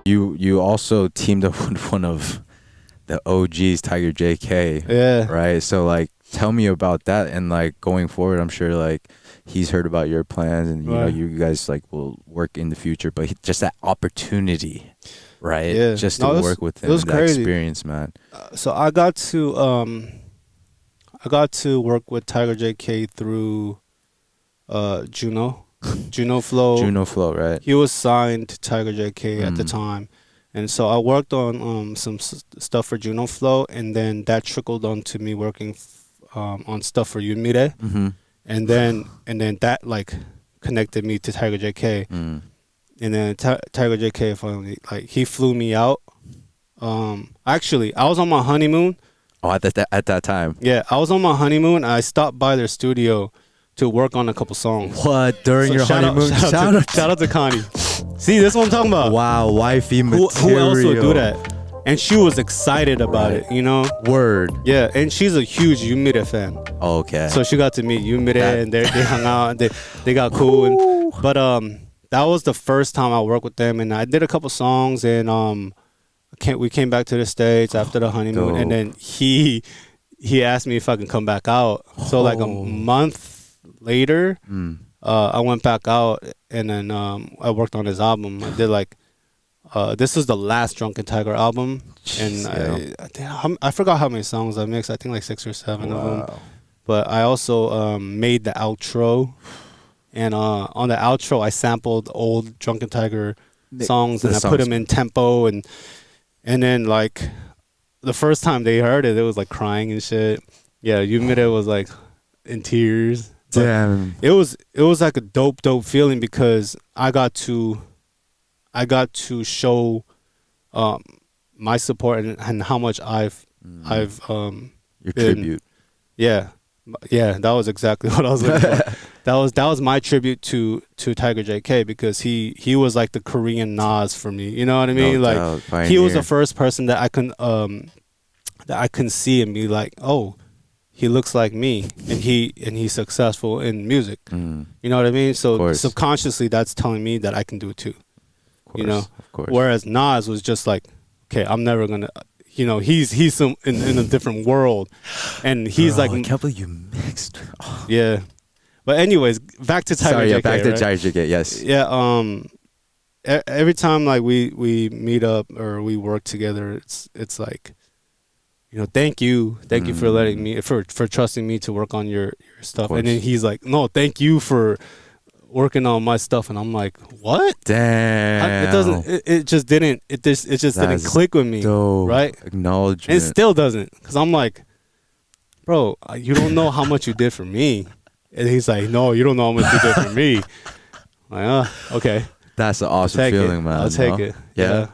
You also teamed up with one of the OGs, Tiger JK. Yeah. Right. So like, tell me about that, and like going forward, I'm sure like he's heard about your plans, and you know you guys like will work in the future. But just that opportunity, right? Yeah. Just to work with him. It was that crazy. Experience, man. So I got to work with Tiger JK through Juno Flow. Juno Flow, right? He was signed to Tiger JK at the time, and so I worked on some stuff for Juno Flow, and then that trickled on to me working on stuff for Yumire, and then that like connected me to Tiger JK, and then Tiger JK finally like he flew me out. Actually, I was on my honeymoon. Oh, at that time. Yeah, I was on my honeymoon. I stopped by their studio to work on a couple songs. What? During your honeymoon? Shout out to Connie. See, this is what I'm talking about. Wow, wifey material. Who else would do that? And she was excited about it, you know? Word. Yeah, and she's a huge Yumire fan. Okay. So she got to meet Yumire, and they hung out, and they got cool. But that was the first time I worked with them, and I did a couple songs, and we came back to the States after the honeymoon, and then he asked me if I can come back out. So like a month later, I went back out, and then I worked on his album. I did like this was the last Drunken Tiger album, and I forgot how many songs I mixed. I think like 6 or 7 of them. But I also made the outro, and on the outro I sampled old Drunken Tiger songs, and I put them in tempo, and then like the first time they heard it, it was like crying and shit. Yeah, Yumire was like in tears. Damn. It was like a dope feeling, because I got to show my support and how much I've your been, tribute. Yeah, that was exactly what I was looking for. That was my tribute to Tiger JK, because he was like the Korean Nas for me. You know what I mean? No like doubt, pioneer. He was the first person that I can see and be like, oh, he looks like me, and he's successful in music. You know what I mean? So subconsciously, that's telling me that I can do it too. Course, you know, of course. Whereas Nas was just like, okay, I'm never gonna. You know, he's in a different world, and he's like, I can't believe you mixed. Oh. Yeah. But anyways, back to Tiger JK. Back to right? Tiger JK. Yes. Yeah. Every time like we meet up or we work together, it's like, you know, thank you for letting me for trusting me to work on your stuff. And then he's like, no, thank you for working on my stuff. And I'm like, what? Damn. It just didn't click with me. Dope. Right? Acknowledgement. And it still doesn't, because I'm like, bro, you don't know how much you did for me. And he's like, no, you don't know how much you did for me. I'm like, okay. That's an awesome feeling, man. I'll take it. Yeah.